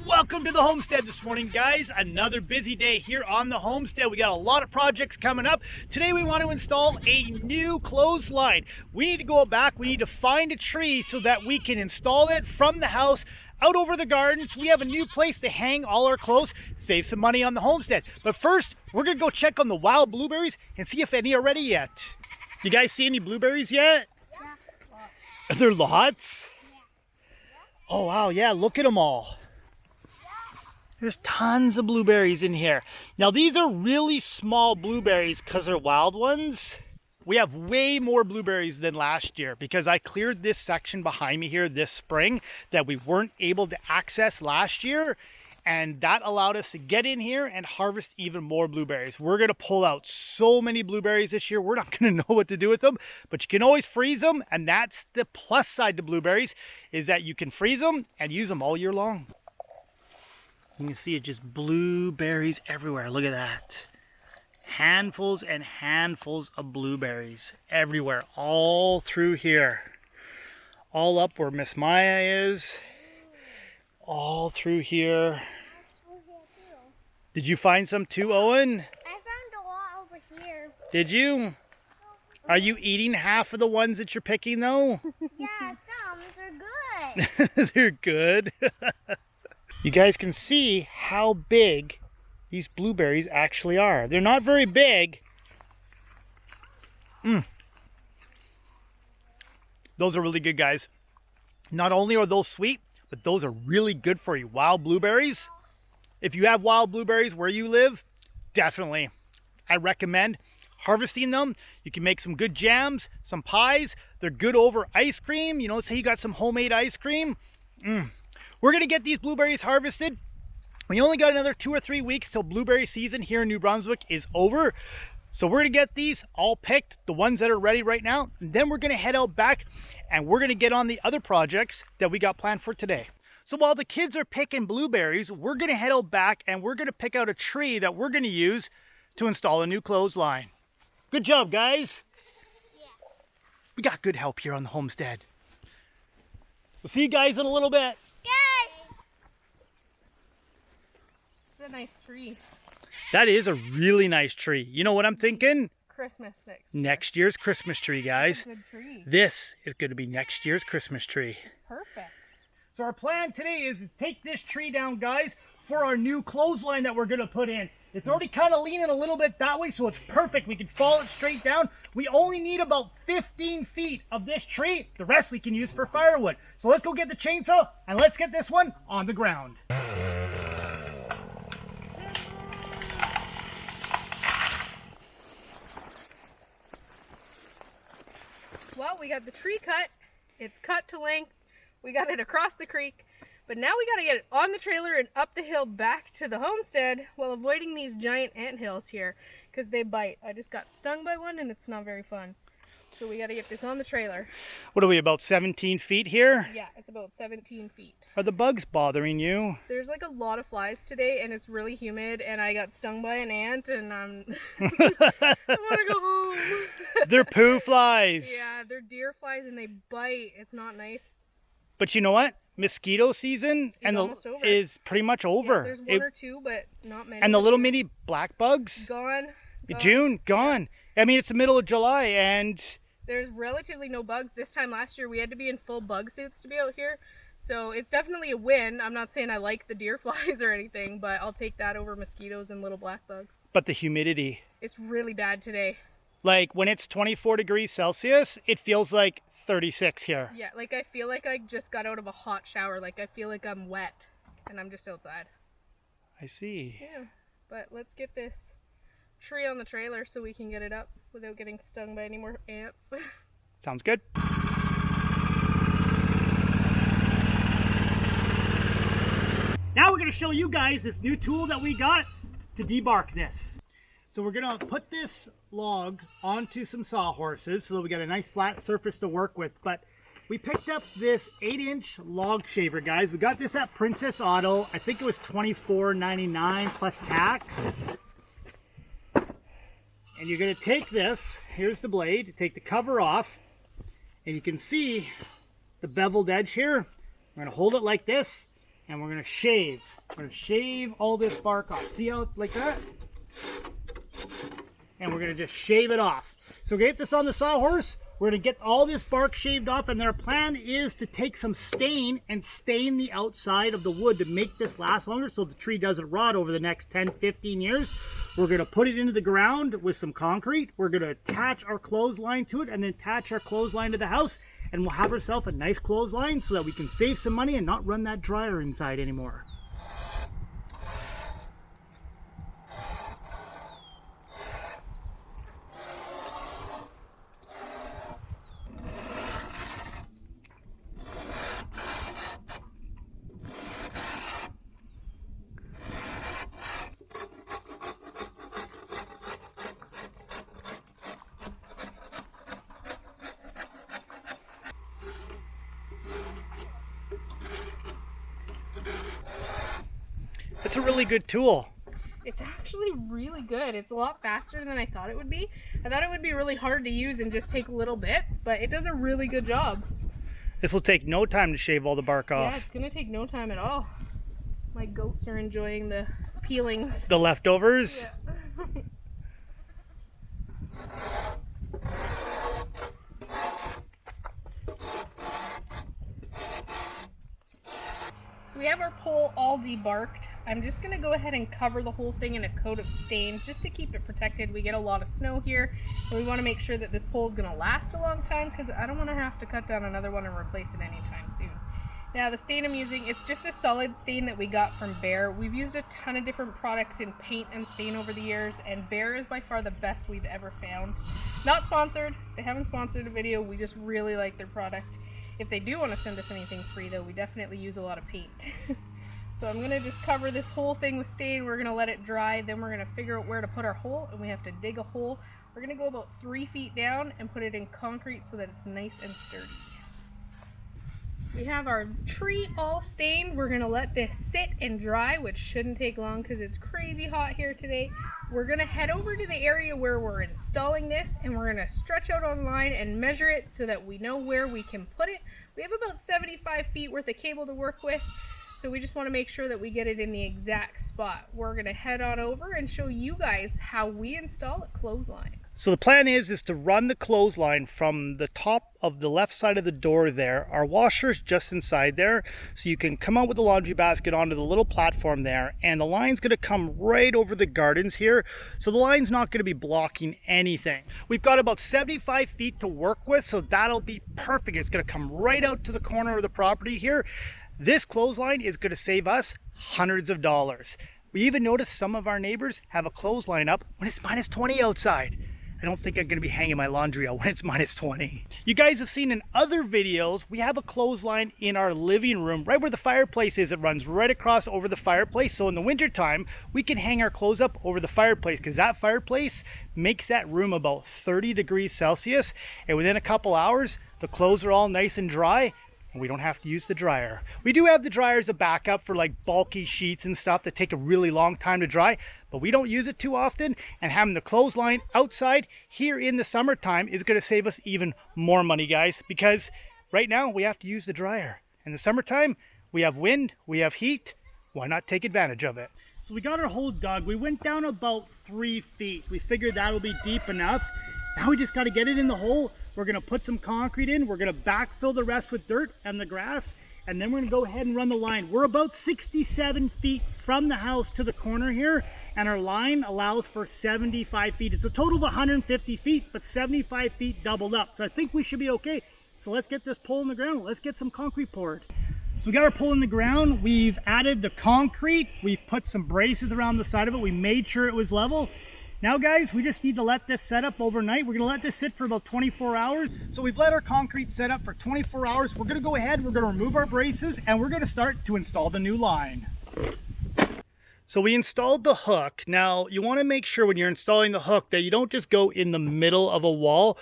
Welcome to the homestead this morning, guys. Another busy day here on the homestead. We got a lot of projects coming up. Today we want to install a new clothesline. We need to go back. We need to find a tree so that we can install it from the house out over the garden. So we have a new place to hang all our clothes, save some money on the homestead. But first, we're going to go check on the wild blueberries and see if any are ready yet. You guys see any blueberries yet? Yeah. Are there lots? Yeah. Oh, wow. Yeah, look at them all. There's tons of blueberries in here. Now these are really small blueberries because they're wild ones. We have way more blueberries than last year because I cleared this section behind me here this spring that we weren't able to access last year. And that allowed us to get in here and harvest even more blueberries. We're gonna pull out so many blueberries this year. We're not gonna know what to do with them, but you can always freeze them. And that's the plus side to blueberries, is that you can freeze them and use them all year long. You can see it, just blueberries everywhere. Look at that. Handfuls and handfuls of blueberries everywhere, all through here. All up where Miss Maya is. All through here. Did you find some too, Owen? I found a lot over here. Did you? Are you eating half of the ones that you're picking though? Yeah, some. They're good. They're good. You guys can see how big these blueberries actually are. They're not very big. Those are really good, guys. Not only are those sweet, but those are really good for you. Wild blueberries. If you have wild blueberries where you live, definitely. I recommend harvesting them. You can make some good jams, some pies. They're good over ice cream. You know, say you got some homemade ice cream. We're going to get these blueberries harvested. We only got another 2 or 3 weeks till blueberry season here in New Brunswick is over. So we're going to get these all picked, the ones that are ready right now. And then we're going to head out back and we're going to get on the other projects that we got planned for today. So while the kids are picking blueberries, we're going to head out back and we're going to pick out a tree that we're going to use to install a new clothesline. Good job, guys. Yeah. We got good help here on the homestead. We'll see you guys in a little bit. It's a nice tree. That is a really nice tree. You know what I'm thinking? Christmas next year. Next year's Christmas tree, guys. That's a good tree. This is going to be next year's Christmas tree. Perfect. So our plan today is to take this tree down, guys, for our new clothesline that we're going to put in. It's already kind of leaning a little bit that way, so it's perfect. We can fall it straight down. We only need about 15 feet of this tree. The rest we can use for firewood. So let's go get the chainsaw and let's get this one on the ground. Well, we got the tree cut. It's cut to length. We got it across the creek. But now we got to get it on the trailer and up the hill back to the homestead while avoiding these giant anthills here because they bite. I just got stung by one and it's not very fun. So we got to get this on the trailer. What are we, about 17 feet here? Yeah, it's about 17 feet. Are the bugs bothering you? There's like a lot of flies today and it's really humid and I got stung by an ant and I want to go home. They're poo flies. Yeah, they're deer flies and they bite. It's not nice. But you know what? Mosquito season is pretty much over. Yeah, there's one or two, but not many. And the little mini black bugs? Gone. June, gone. Yeah. I mean, it's the middle of July and there's relatively no bugs. This time last year, we had to be in full bug suits to be out here. So it's definitely a win. I'm not saying I like the deer flies or anything, but I'll take that over mosquitoes and little black bugs. But the humidity. It's really bad today. Like when it's 24 degrees Celsius, it feels like 36 here. Yeah, like I feel like I just got out of a hot shower. Like I feel like I'm wet and I'm just outside. I see. Yeah, but let's get this tree on the trailer so we can get it up without getting stung by any more ants. Sounds good. Now we're going to show you guys this new tool that we got to debark this. So we're going to put this log onto some sawhorses so that we got a nice flat surface to work with. But we picked up this 8-inch log shaver, guys. We got this at Princess Auto. I think it was $24.99 plus tax. And you're going to take this, here's the blade, take the cover off, and you can see the beveled edge here. We're going to hold it like this, and we're gonna shave. We're gonna shave all this bark off. See how, like that? And we're gonna just shave it off. So get this on the sawhorse. We're gonna get all this bark shaved off, and our plan is to take some stain and stain the outside of the wood to make this last longer so the tree doesn't rot over the next 10, 15 years. We're gonna put it into the ground with some concrete. We're gonna attach our clothesline to it and then attach our clothesline to the house, and we'll have ourselves a nice clothesline so that we can save some money and not run that dryer inside anymore. It's a really good tool. It's actually really good. It's a lot faster than I thought it would be. I thought it would be really hard to use and just take little bits, but it does a really good job. This will take no time to shave all the bark off. Yeah, it's gonna take no time at all. My goats are enjoying the peelings. The leftovers? Yeah. So we have our pole all debarked. I'm just going to go ahead and cover the whole thing in a coat of stain just to keep it protected. We get a lot of snow here, and we want to make sure that this pole is going to last a long time because I don't want to have to cut down another one and replace it anytime soon. Now the stain I'm using, it's just a solid stain that we got from Bear. We've used a ton of different products in paint and stain over the years, and Bear is by far the best we've ever found. Not sponsored. They haven't sponsored a video. We just really like their product. If they do want to send us anything free though, we definitely use a lot of paint. So I'm going to just cover this whole thing with stain. We're going to let it dry. Then we're going to figure out where to put our hole, and we have to dig a hole. We're going to go about 3 feet down and put it in concrete so that it's nice and sturdy. We have our tree all stained. We're going to let this sit and dry, which shouldn't take long because it's crazy hot here today. We're going to head over to the area where we're installing this, and we're going to stretch out online and measure it so that we know where we can put it. We have about 75 feet worth of cable to work with. So we just want to make sure that we get it in the exact spot. We're going to head on over and show you guys how we install a clothesline. So the plan is to run the clothesline from the top of the left side of the door there. Our washer's just inside there. So you can come out with the laundry basket onto the little platform there. And the line's going to come right over the gardens here. So the line's not going to be blocking anything. We've got about 75 feet to work with. So that'll be perfect. It's going to come right out to the corner of the property here. This clothesline is going to save us hundreds of dollars. We even noticed some of our neighbors have a clothesline up when it's minus 20 outside. I don't think I'm going to be hanging my laundry out when it's minus 20. You guys have seen in other videos, we have a clothesline in our living room, right where the fireplace is. It runs right across over the fireplace. So in the wintertime, we can hang our clothes up over the fireplace because that fireplace makes that room about 30 degrees Celsius. And within a couple hours, the clothes are all nice and dry. And we don't have to use the dryer. We do have the dryer as a backup for like bulky sheets and stuff that take a really long time to dry, but we don't use it too often. And having the clothesline outside here in the summertime is going to save us even more money, guys, because right now we have to use the dryer. In the summertime, we have wind, we have heat. Why not take advantage of it? So we got our hole dug. We went down about 3 feet. We figured that'll be deep enough. Now we just got to get it in the hole. We're going to put some concrete in. We're going to backfill the rest with dirt and the grass. And then we're going to go ahead and run the line. We're about 67 feet from the house to the corner here. And our line allows for 75 feet. It's a total of 150 feet, but 75 feet doubled up. So I think we should be okay. So let's get this pole in the ground. Let's get some concrete poured. So we got our pole in the ground. We've added the concrete. We've put some braces around the side of it. We made sure it was level. Now guys, we just need to let this set up overnight. We're gonna let this sit for about 24 hours. So we've let our concrete set up for 24 hours. We're gonna go ahead, we're gonna remove our braces, and we're gonna start to install the new line. So we installed the hook. Now you wanna make sure when you're installing the hook that you don't just go in the middle of a wall.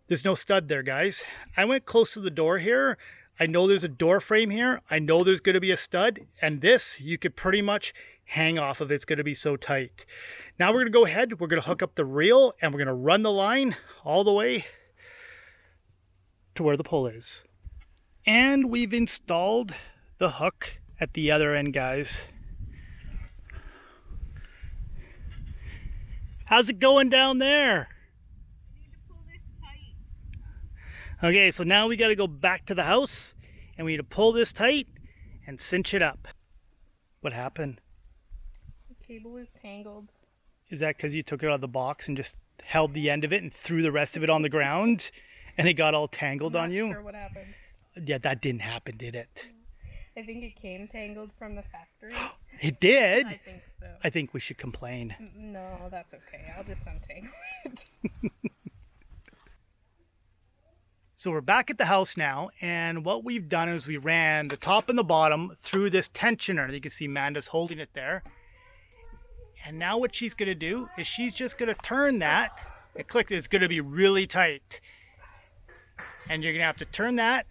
There's no stud there, guys. I went close to the door here. I know there's a door frame here. I know there's gonna be a stud, and this you could pretty much hang off of. It's going to be so tight. Now we're going to go ahead, we're going to hook up the reel, and we're going to run the line all the way to where the pole is. And we've installed the hook at the other end, guys. How's it going down there? I need to pull this tight. Okay, so now we got to go back to the house and we need to pull this tight and cinch it up. What happened? The cable is tangled. Is that because you took it out of the box and just held the end of it and threw the rest of it on the ground and it got all tangled on you? I'm not sure what happened. Yeah, that didn't happen, did it? I think it came tangled from the factory. It did? I think so. I think we should complain. No, that's okay. I'll just untangle it. So we're back at the house now, and what we've done is we ran the top and the bottom through this tensioner. You can see Amanda's holding it there. And now what she's going to do is she's just going to turn that. It clicks. It's going to be really tight. And you're going to have to turn that.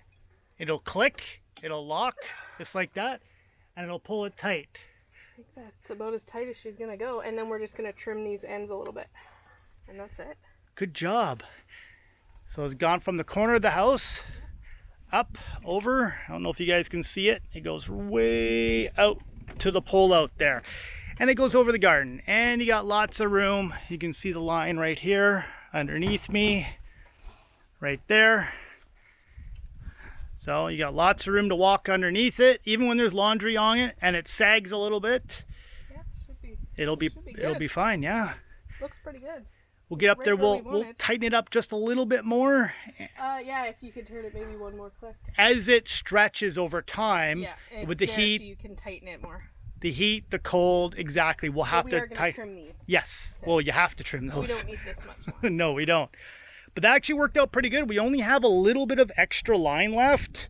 It'll click. It'll lock just like that. And it'll pull it tight. I think that's about as tight as she's going to go. And then we're just going to trim these ends a little bit. And that's it. Good job. So it's gone from the corner of the house up, over. I don't know if you guys can see it. It goes way out to the pole out there. And it goes over the garden. And you got lots of room. You can see the line right here underneath me. Right there. So you got lots of room to walk underneath it. Even when there's laundry on it and it sags a little bit. Yeah, It'll be fine, yeah. Looks pretty good. We'll get up Right there, where we we'll want it. tighten it up just a little bit more. Yeah, if you could turn it maybe one more click. As it stretches over time, Yeah, it's with the there heat, so you can tighten it more. the heat, the cold, exactly. We'll have we to are going to trim these. Yes, well, you have to trim We those. don't need this much line. No, we don't. But that actually worked out pretty good. We only have a little bit of extra line left.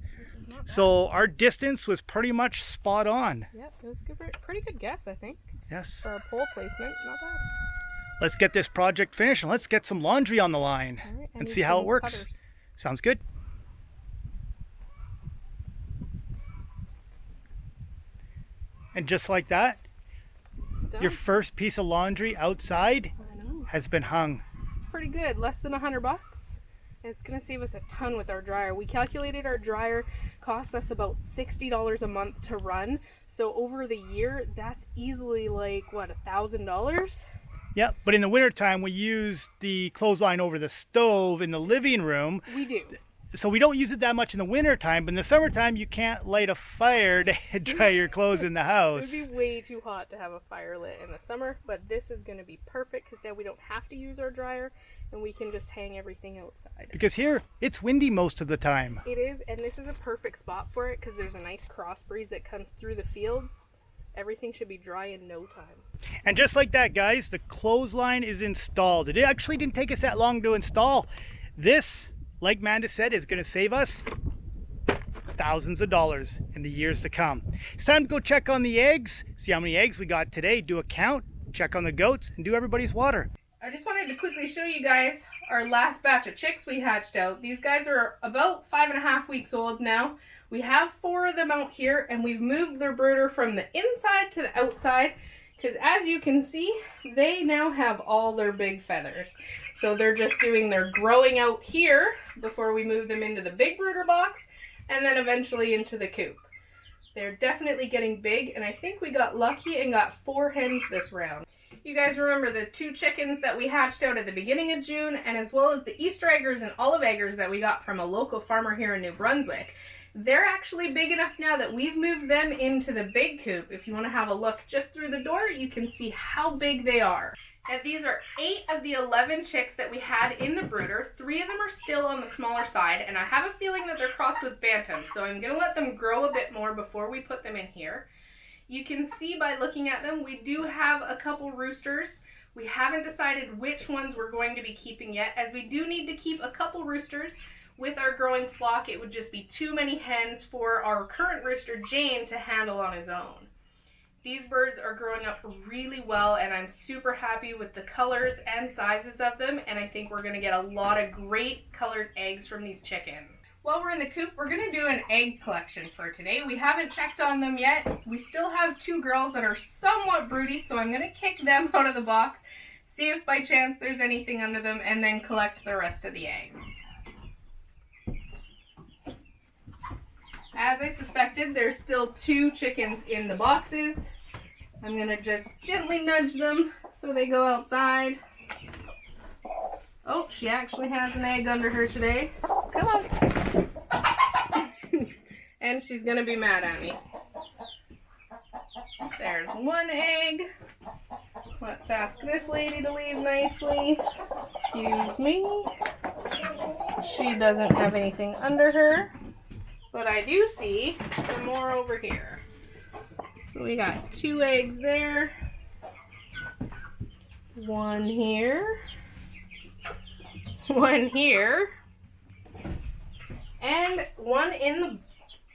Not bad. So our distance was pretty much spot on. Yep, it was a good, pretty good guess, I think. Yes. For a pole placement, not bad. Let's get this project finished and let's get some laundry on the line All right, I and need see how some it works. cutters. Sounds good. And just like that, Done. your first piece of laundry outside I know. has been hung. It's pretty good. Less than $100. It's going to save us a ton with our dryer. We calculated our dryer costs us about $60 a month to run. So over the year, that's easily like, what, $1,000? Yeah, but in the wintertime, we use the clothesline over the stove in the living room. We do. So we don't use it that much in the wintertime, but in the summertime, you can't light a fire to dry your clothes in the It house. would be way too hot to have a fire lit in the summer, but this is going to be perfect because now we don't have to use our dryer and we can just hang everything outside. Because here, it's windy most of the time. It is, and this is a perfect spot for it because there's a nice cross breeze that comes through the fields. Everything should be dry in no time. And just like that, guys, the clothesline is installed. It actually didn't take us that long to install. This, like Amanda said, is going to save us thousands of dollars in the years to come. It's time to go check on the eggs, see how many eggs we got today, do a count, check on the goats, and do everybody's water. I just wanted to quickly show you guys our last batch of chicks we hatched out. These guys are about 5.5 weeks old now. We have 4 of them out here, and we've moved their brooder from the inside to the outside because, as you can see, they now have all their big feathers. So they're just doing their growing out here before we move them into the big brooder box and then eventually into the coop. They're definitely getting big, and I think we got lucky and got 4 hens this round. You guys remember the 2 chickens that we hatched out at the beginning of June, and as well as the Easter eggers and olive eggers that we got from a local farmer here in New Brunswick. They're actually big enough now that we've moved them into the big coop. If you want to have a look just through the door, you can see how big they are. And these are 8 of the 11 chicks that we had in the brooder. 3 of them are still on the smaller side, and I have a feeling that they're crossed with bantams, so I'm going to let them grow a bit more before we put them in here. You can see by looking at them, we do have a couple roosters. We haven't decided which ones we're going to be keeping yet, as we do need to keep a couple roosters. With our growing flock, it would just be too many hens for our current rooster, Jane, to handle on his own. These birds are growing up really well, and I'm super happy with the colors and sizes of them, and I think we're going to get a lot of great colored eggs from these chickens. While we're in the coop, we're going to do an egg collection for today. We haven't checked on them yet. We still have 2 girls that are somewhat broody, so I'm going to kick them out of the box, see if by chance there's anything under them, and then collect the rest of the eggs. As I suspected, there's still 2 chickens in the boxes. I'm gonna just gently nudge them so they go outside. Oh, she actually has an egg under her today. Come on. And she's gonna be mad at me. There's 1 egg. Let's ask this lady to leave nicely. Excuse me. She doesn't have anything under her, but I do see some more over here. So we got 2 eggs there. 1 here. 1 here. And 1 in the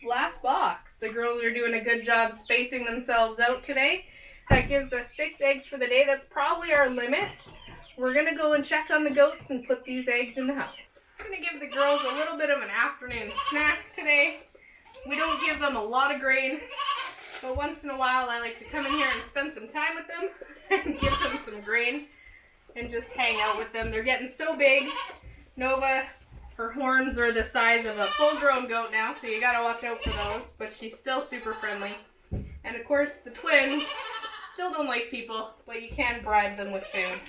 last box. The girls are doing a good job spacing themselves out today. That gives us 6 eggs for the day. That's probably our limit. We're going to go and check on the goats and put these eggs in the house. I'm going to give the girls a little bit of an afternoon snack today. We don't give them a lot of grain, but once in a while I like to come in here and spend some time with them and give them some grain and just hang out with them. They're getting so big. Nova, her horns are the size of a full-grown goat now, so you gotta watch out for those, but she's still super friendly. And of course, the twins still don't like people, but you can bribe them with food,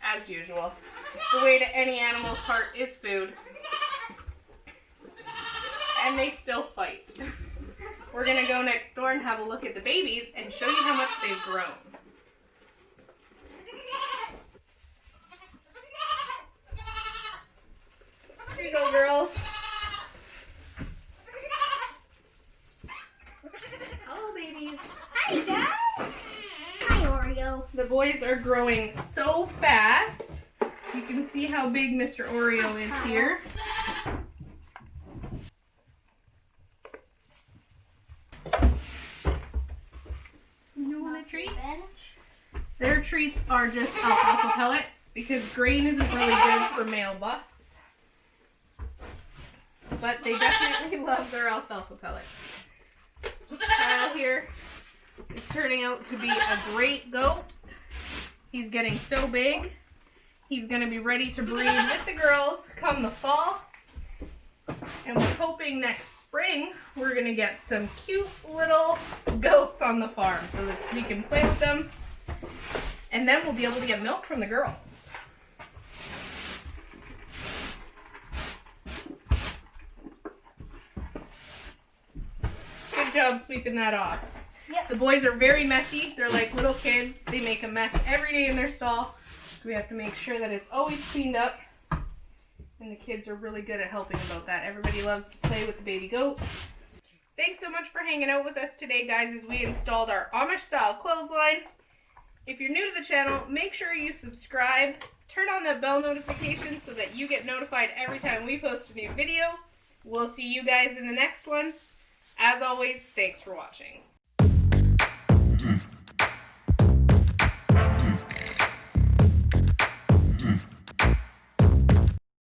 as usual. The way to any animal's heart is food. And they still fight. We're gonna go next door and have a look at the babies and show you how much they've grown. Here you go, girls. Hello, babies. Hi, guys. Hi, Oreo. The boys are growing so fast. You can see how big Mr. Oreo is here. You want a treat? Their treats are just alfalfa pellets because grain isn't really good for male bucks. But they definitely love their alfalfa pellets. Kyle here is turning out to be a great goat. He's getting so big. He's going to be ready to breed with the girls come the fall. And we're hoping next spring we're going to get some cute little goats on the farm so that we can play with them. And then we'll be able to get milk from the girls. Good job sweeping that off. Yep. The boys are very messy. They're like little kids. They make a mess every day in their stall. So we have to make sure that it's always cleaned up. And the kids are really good at helping about that. Everybody loves to play with the baby goats. Thanks so much for hanging out with us today, guys, as we installed our Amish style clothesline. If you're new to the channel, make sure you subscribe. Turn on the bell notification so that you get notified every time we post a new video. We'll see you guys in the next one. As always, thanks for watching.